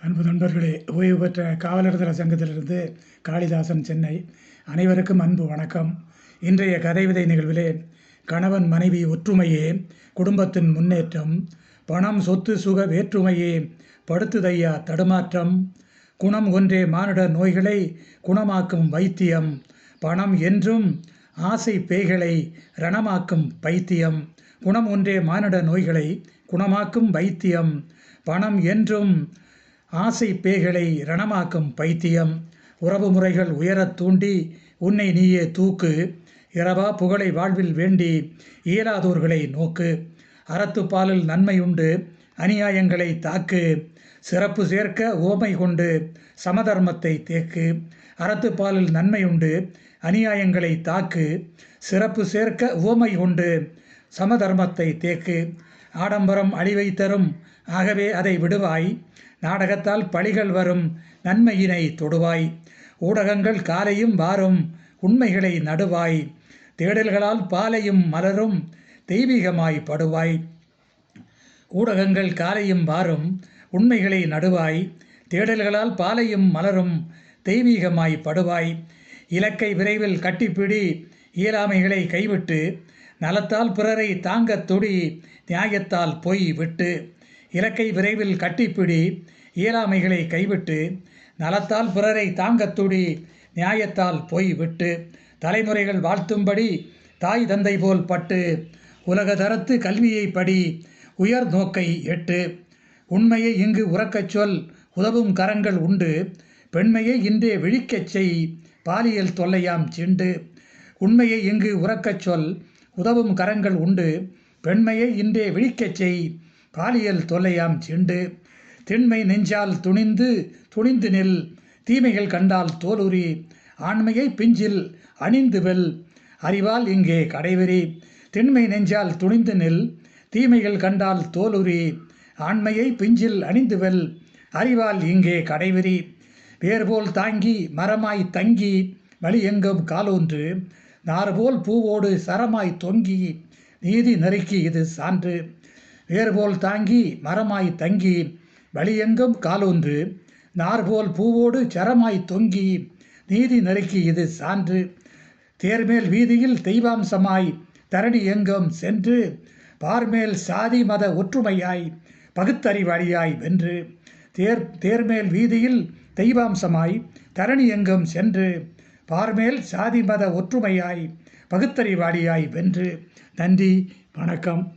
அன்பு நண்பர்களே, ஓய்வு பெற்ற காவலர் தள சங்கத்திலிருந்து காளிதாசன், சென்னை. அனைவருக்கும் அன்பு வணக்கம். இன்றைய கதைவிதை நிகழ்விலே கணவன் மனைவி ஒற்றுமையே குடும்பத்தின் முன்னேற்றம், பணம் சொத்து சுக வேற்றுமையே படுத்துதையா தடுமாற்றம், குணம் ஒன்றே மானுட நோய்களை குணமாக்கும் வைத்தியம், பணம் என்றும் ஆசை பேய்களை ரணமாக்கும் பைத்தியம். குணம் ஒன்றே மானுட நோய்களை குணமாக்கும் வைத்தியம், பணம் என்றும் ஆசை பேய்களை ரணமாக்கும் பைத்தியம். உறவு முறைகள் உயரத் தூண்டி உன்னை நீயே தூக்கு, இரவா புகழை வாழ்வில் வேண்டி இயலாதோர்களை நோக்கு. அறத்துப்பாலில் நன்மை உண்டு அநியாயங்களை தாக்கு, சிறப்பு சேர்க்க உவமை கொண்டு சமதர்மத்தை தேக்கு. அறத்துப்பாலில் நன்மை உண்டு அநியாயங்களை தாக்கு, சிறப்பு சேர்க்க உவமை கொண்டு சமதர்மத்தை தேக்கு. ஆடம்பரம் அழிவை தரும், ஆகவே அதை விடுவாய். நாடகத்தால் பழிகள் வரும், நன்மையினை தொடுவாய். ஊடகங்கள் காலையும் வாரும், உண்மைகளை நடுவாய். தேடல்களால் பாலையும் மலரும், தெய்வீகமாய் படுவாய். ஊடகங்கள் காலையும் வாரும், உண்மைகளை நடுவாய். தேடல்களால் பாலையும் மலரும், தெய்வீகமாய் படுவாய். இலக்கை விரைவில் கட்டிப்பிடி, இயலாமைகளை கைவிட்டு, நலத்தால் பிறரை தாங்கத் துடி, நியாயத்தால் பொய் விட்டு. இலக்கை விரைவில் கட்டிப்பிடி, இயலாமைகளை கைவிட்டு, நலத்தால் பிறரை தாங்கத் துடி, நியாயத்தால் பொய் விட்டு. தலைமுறைகள் வாழ்த்தும்படி தாய் தந்தை போல் பட்டு, உலக தரத்து கல்வியை படி, உயர் நோக்கை எட்டு. உண்மையை இங்கு உறக்கச் சொல், உதவும் கரங்கள் உண்டு. பெண்மையை இன்றே விழிக்கச் செய், பாலியல் தொல்லையாம் சிண்டு. உண்மையை இங்கு உறக்கச் சொல், உதவும் கரங்கள் உண்டு. பெண்மையை இன்றே விழிக்கச் செய், பாலியல் தொல்லையாம் சிண்டு. திண்மை நெஞ்சால் துணிந்து துணிந்து நில், தீமைகள் கண்டால் தோலுரி. ஆண்மையை பிஞ்சில் அணிந்து வெல், அறிவால் இங்கே கடைவெறி. திண்மை நெஞ்சால் துணிந்து நில், தீமைகள் கண்டால் தோலுரி. ஆண்மையை பிஞ்சில் அணிந்து வெல், அறிவால் இங்கே கடைவெறி. வேர்போல் தாங்கி மரமாய் தங்கி, வழி எங்கும் காலூன்று. நார்போல் பூவோடு சரமாய் தொங்கி, நீதி நெருக்கி இது சான்று. வேர்போல் தாங்கி மரமாய் தங்கி, வழியெங்கும் காலூன்று. நார்போல் பூவோடு சரமாய் தொங்கி, நீதி நெருக்கி இது சான்று. தேர்மேல் வீதியில் தெய்வாம்சமாய் தரணி எங்கும் சென்று, பார்மேல் சாதி மத ஒற்றுமையாய் பகுத்தறிவாளியாய் வென்று. தேர்மேல் வீதியில் தெய்வாம்சமாய் தரணி எங்கும் சென்று, பார்மேல் சாதி மத ஒற்றுமையாய் பகுத்தறிவாளியாய் வென்று. நன்றி, வணக்கம்.